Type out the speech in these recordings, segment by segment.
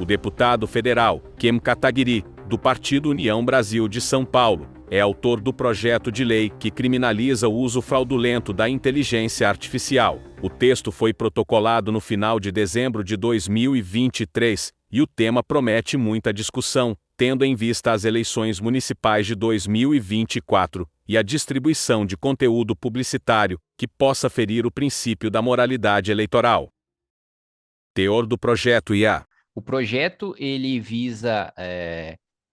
deputado federal, Kem Kataguiri, do Partido União Brasil de São Paulo, é autor do projeto de lei que criminaliza o uso fraudulento da inteligência artificial. O texto foi protocolado no final de dezembro de 2023 e o tema promete muita discussão, tendo em vista as eleições municipais de 2024 e a distribuição de conteúdo publicitário que possa ferir o princípio da moralidade eleitoral. Teor do projeto IA. O projeto ele visa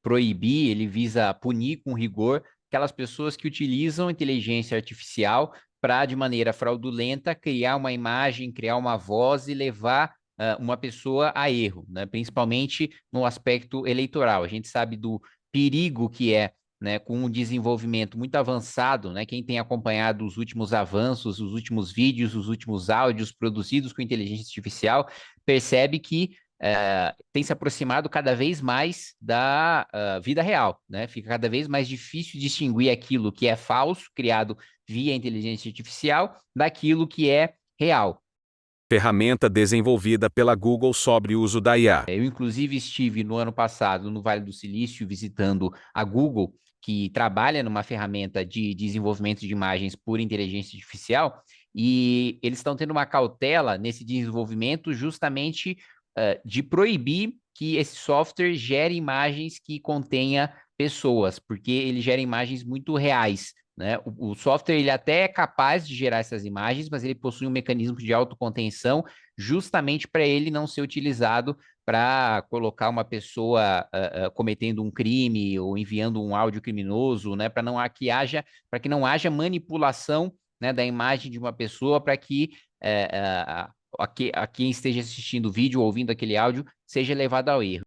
proibir, ele visa punir com rigor aquelas pessoas que utilizam inteligência artificial para, de maneira fraudulenta, criar uma imagem, criar uma voz e levar uma pessoa a erro, né? Principalmente no aspecto eleitoral. A gente sabe do perigo que é, né, com um desenvolvimento muito avançado, né? Quem tem acompanhado os últimos avanços, os últimos vídeos, os últimos áudios produzidos com inteligência artificial, percebe que tem se aproximado cada vez mais da vida real, né? Fica cada vez mais difícil distinguir aquilo que é falso, criado via inteligência artificial, daquilo que é real. Ferramenta desenvolvida pela Google sobre o uso da IA. Eu, inclusive, estive no ano passado no Vale do Silício visitando a Google, que trabalha numa ferramenta de desenvolvimento de imagens por inteligência artificial, e eles estão tendo uma cautela nesse desenvolvimento justamente de proibir que esse software gere imagens que contenha pessoas, porque ele gera imagens muito reais, né? O software ele até é capaz de gerar essas imagens, mas ele possui um mecanismo de autocontenção justamente para ele não ser utilizado para colocar uma pessoa cometendo um crime ou enviando um áudio criminoso, né? Para que não haja manipulação, né, da imagem de uma pessoa para que a quem esteja assistindo o vídeo ou ouvindo aquele áudio seja levado ao erro.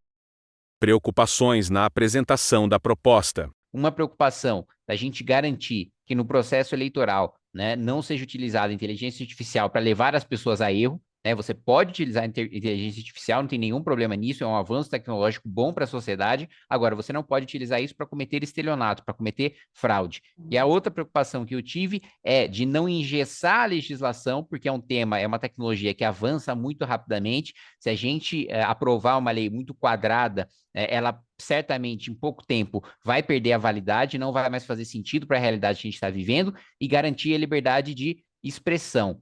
Preocupações na apresentação da proposta. Uma preocupação da gente garantir que no processo eleitoral, né, não seja utilizada a inteligência artificial para levar as pessoas a erro, né? Você pode utilizar a inteligência artificial, não tem nenhum problema nisso, é um avanço tecnológico bom para a sociedade. Agora, você não pode utilizar isso para cometer estelionato, para cometer fraude. E a outra preocupação que eu tive é de não engessar a legislação, porque é uma tecnologia que avança muito rapidamente. Se a gente aprovar uma lei muito quadrada, ela certamente em pouco tempo vai perder a validade, não vai mais fazer sentido para a realidade que a gente está vivendo, e garantir a liberdade de expressão.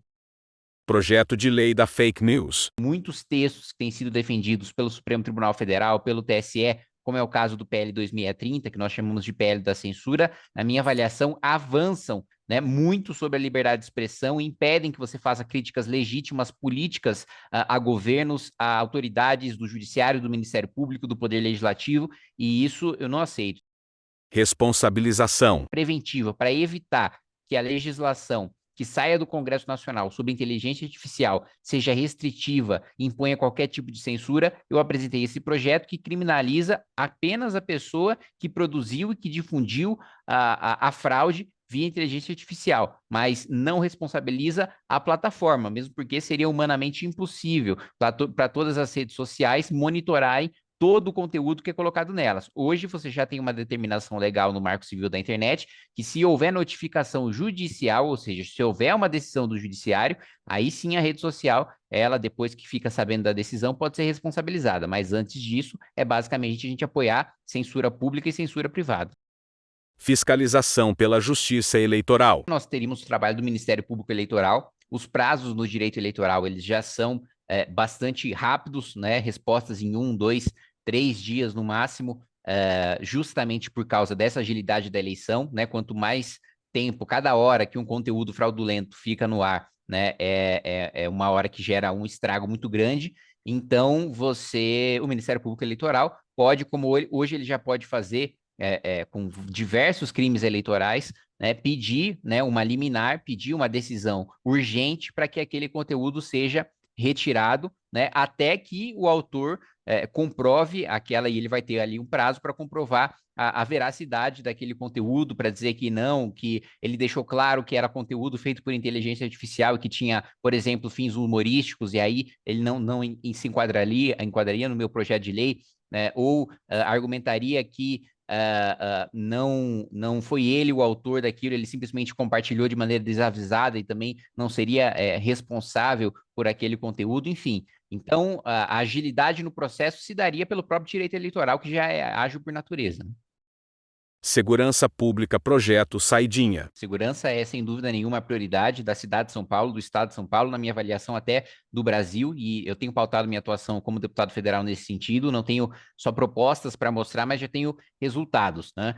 Projeto de lei da fake news. Muitos textos que têm sido defendidos pelo Supremo Tribunal Federal, pelo TSE, como é o caso do PL 2630, que nós chamamos de PL da censura, na minha avaliação, avançam, né, muito sobre a liberdade de expressão e impedem que você faça críticas legítimas políticas a governos, a autoridades do Judiciário, do Ministério Público, do Poder Legislativo, e isso eu não aceito. Responsabilização. Preventiva, para evitar que a legislação que saia do Congresso Nacional sobre inteligência artificial seja restritiva e imponha qualquer tipo de censura, eu apresentei esse projeto que criminaliza apenas a pessoa que produziu e que difundiu a fraude via inteligência artificial, mas não responsabiliza a plataforma, mesmo porque seria humanamente impossível para todas as redes sociais monitorarem todo o conteúdo que é colocado nelas. Hoje você já tem uma determinação legal no Marco Civil da Internet que se houver notificação judicial, ou seja, se houver uma decisão do judiciário, aí sim a rede social, ela depois que fica sabendo da decisão, pode ser responsabilizada, mas antes disso é basicamente a gente apoiar censura pública e censura privada. Fiscalização pela Justiça Eleitoral. Nós teríamos o trabalho do Ministério Público Eleitoral, os prazos no direito eleitoral, eles já são bastante rápidos, né? Respostas em 1, 2, 3 dias no máximo, justamente por causa dessa agilidade da eleição, né? Quanto mais tempo, cada hora que um conteúdo fraudulento fica no ar, né? É uma hora que gera um estrago muito grande. Então, o Ministério Público Eleitoral pode, como hoje ele já pode fazer com diversos crimes eleitorais, né, pedir, né, uma liminar, pedir uma decisão urgente para que aquele conteúdo seja retirado, né, até que o autor comprove aquela, e ele vai ter ali um prazo para comprovar a veracidade daquele conteúdo, para dizer que não, que ele deixou claro que era conteúdo feito por inteligência artificial e que tinha, por exemplo, fins humorísticos, e aí ele não se enquadraria no meu projeto de lei, né, ou argumentaria que não foi ele o autor daquilo, ele simplesmente compartilhou de maneira desavisada e também não seria responsável por aquele conteúdo, enfim. Então, a agilidade no processo se daria pelo próprio direito eleitoral, que já é ágil por natureza, né? Segurança Pública Projeto Saidinha. Segurança é, sem dúvida nenhuma, a prioridade da cidade de São Paulo, do estado de São Paulo, na minha avaliação até do Brasil, e eu tenho pautado minha atuação como deputado federal nesse sentido, não tenho só propostas para mostrar, mas já tenho resultados, né?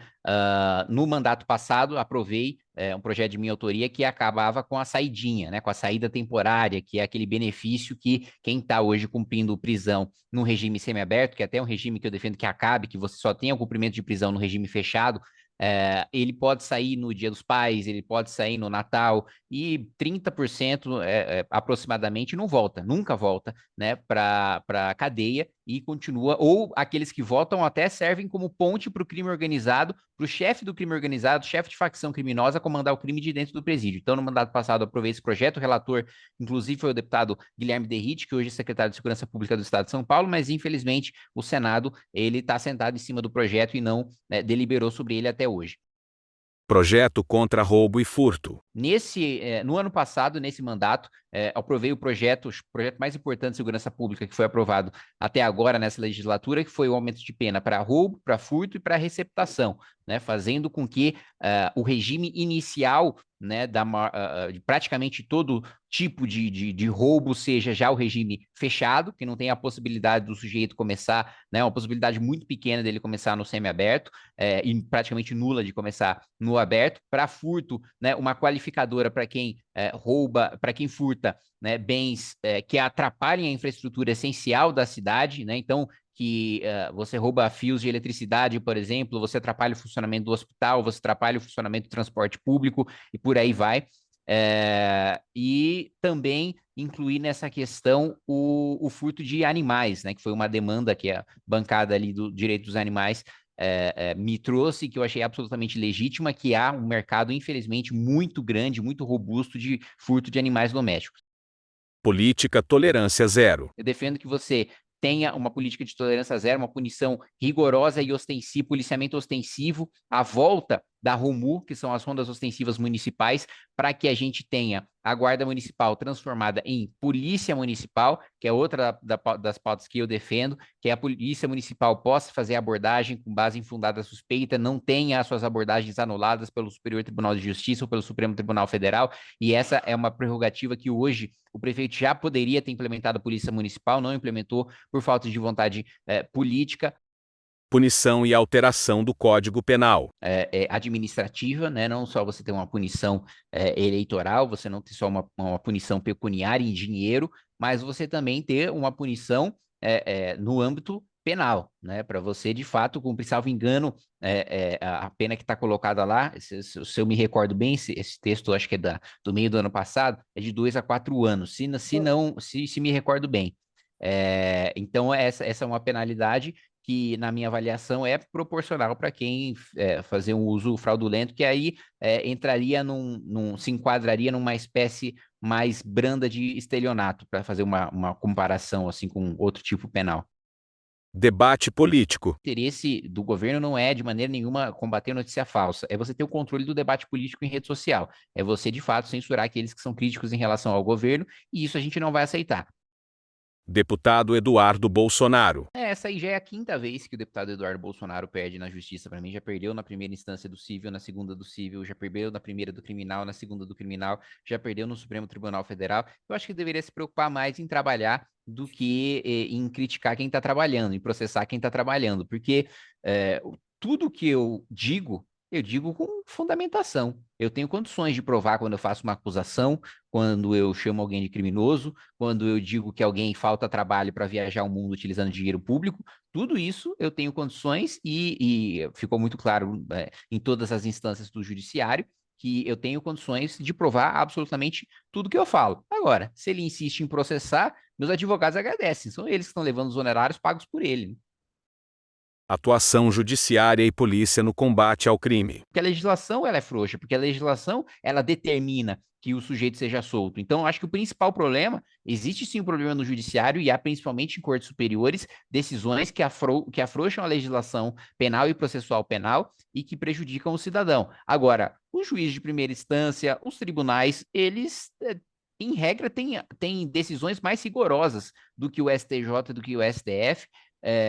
No mandato passado, aprovei um projeto de minha autoria que acabava com a saidinha, né? Com a saída temporária, que é aquele benefício que quem está hoje cumprindo prisão no regime semiaberto, que é até um regime que eu defendo que acabe, que você só tenha o cumprimento de prisão no regime fechado, ele pode sair no Dia dos Pais, ele pode sair no Natal, e 30% aproximadamente não volta, nunca volta, né, para a cadeia e continua, ou aqueles que votam até servem como ponte para o crime organizado, para o chefe do crime organizado, chefe de facção criminosa, comandar o crime de dentro do presídio. Então, no mandato passado, eu aprovei esse projeto, o relator, inclusive, foi o deputado Guilherme Derrite, que hoje é secretário de Segurança Pública do Estado de São Paulo, mas, infelizmente, o Senado, ele está sentado em cima do projeto e não deliberou sobre ele até hoje. Projeto contra roubo e furto. No ano passado, nesse mandato, aprovei o projeto mais importante de segurança pública que foi aprovado até agora nessa legislatura, que foi o aumento de pena para roubo, para furto e para receptação, né, fazendo com que o regime inicial, né, de praticamente todo tipo de roubo seja já o regime fechado, que não tem a possibilidade do sujeito começar, né, uma possibilidade muito pequena dele começar no semiaberto, e praticamente nula de começar no aberto. Para furto, né, uma qualificadora para quem rouba, para quem furta, né, bens que atrapalhem a infraestrutura essencial da cidade, né? Então, que você rouba fios de eletricidade, por exemplo, você atrapalha o funcionamento do hospital, você atrapalha o funcionamento do transporte público e por aí vai. E também incluir nessa questão o furto de animais, né? Que foi uma demanda que a bancada ali do direito dos animais me trouxe, que eu achei absolutamente legítima, que há um mercado, infelizmente, muito grande, muito robusto de furto de animais domésticos. Política Tolerância Zero. Eu defendo que você tenha uma política de tolerância zero, uma punição rigorosa e ostensiva, policiamento ostensivo, à volta da ROMU, que são as rondas ostensivas municipais, para que a gente tenha a Guarda Municipal transformada em Polícia Municipal, que é outra das pautas que eu defendo, que a Polícia Municipal possa fazer abordagem com base em fundada suspeita, não tenha as suas abordagens anuladas pelo Superior Tribunal de Justiça ou pelo Supremo Tribunal Federal, e essa é uma prerrogativa que hoje o prefeito já poderia ter implementado a Polícia Municipal, não implementou por falta de vontade política. Punição e alteração do Código Penal. Administrativa, né? Não só você ter uma punição eleitoral, você não ter só uma punição pecuniária em dinheiro, mas você também ter uma punição no âmbito penal, né? Para você, de fato, cumprir, salvo engano, a pena que está colocada lá, se eu me recordo bem, esse texto, acho que é do meio do ano passado, é de 2 a 4 anos, se me recordo bem. Então, essa é uma penalidade que, na minha avaliação, é proporcional para quem fazer um uso fraudulento, que aí entraria se enquadraria numa espécie mais branda de estelionato, para fazer uma comparação assim com outro tipo penal. Debate político. O interesse do governo não é, de maneira nenhuma, combater notícia falsa, é você ter o controle do debate político em rede social, é você, de fato, censurar aqueles que são críticos em relação ao governo, e isso a gente não vai aceitar. Deputado Eduardo Bolsonaro. Essa aí já é a quinta vez que o deputado Eduardo Bolsonaro perde na justiça para mim. Já perdeu na primeira instância do civil, na segunda do civil, já perdeu na primeira do criminal, na segunda do criminal, já perdeu no Supremo Tribunal Federal. Eu acho que deveria se preocupar mais em trabalhar do que em criticar quem está trabalhando, em processar quem está trabalhando, porque tudo que eu digo com fundamentação. Eu tenho condições de provar quando eu faço uma acusação, quando eu chamo alguém de criminoso, quando eu digo que alguém falta trabalho para viajar o mundo utilizando dinheiro público. Tudo isso eu tenho condições e ficou muito claro em todas as instâncias do judiciário que eu tenho condições de provar absolutamente tudo que eu falo. Agora, se ele insiste em processar, meus advogados agradecem. São eles que estão levando os honorários pagos por ele, né? Atuação judiciária e polícia no combate ao crime. Porque a legislação ela é frouxa, porque a legislação ela determina que o sujeito seja solto. Então, acho que o principal problema, existe sim um problema no judiciário e há principalmente em cortes superiores decisões que afrouxam a legislação penal e processual penal e que prejudicam o cidadão. Agora, o juiz de primeira instância, os tribunais, eles em regra, tem decisões mais rigorosas do que o STJ, do que o STF,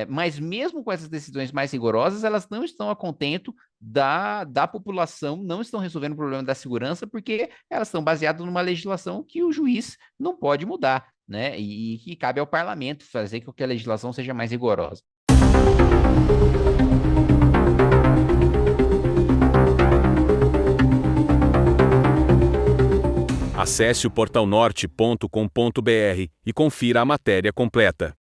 mas mesmo com essas decisões mais rigorosas, elas não estão a contento da população, não estão resolvendo o problema da segurança, porque elas estão baseadas numa legislação que o juiz não pode mudar, né? E que cabe ao parlamento fazer com que a legislação seja mais rigorosa. Acesse o portalnorte.com.br e confira a matéria completa.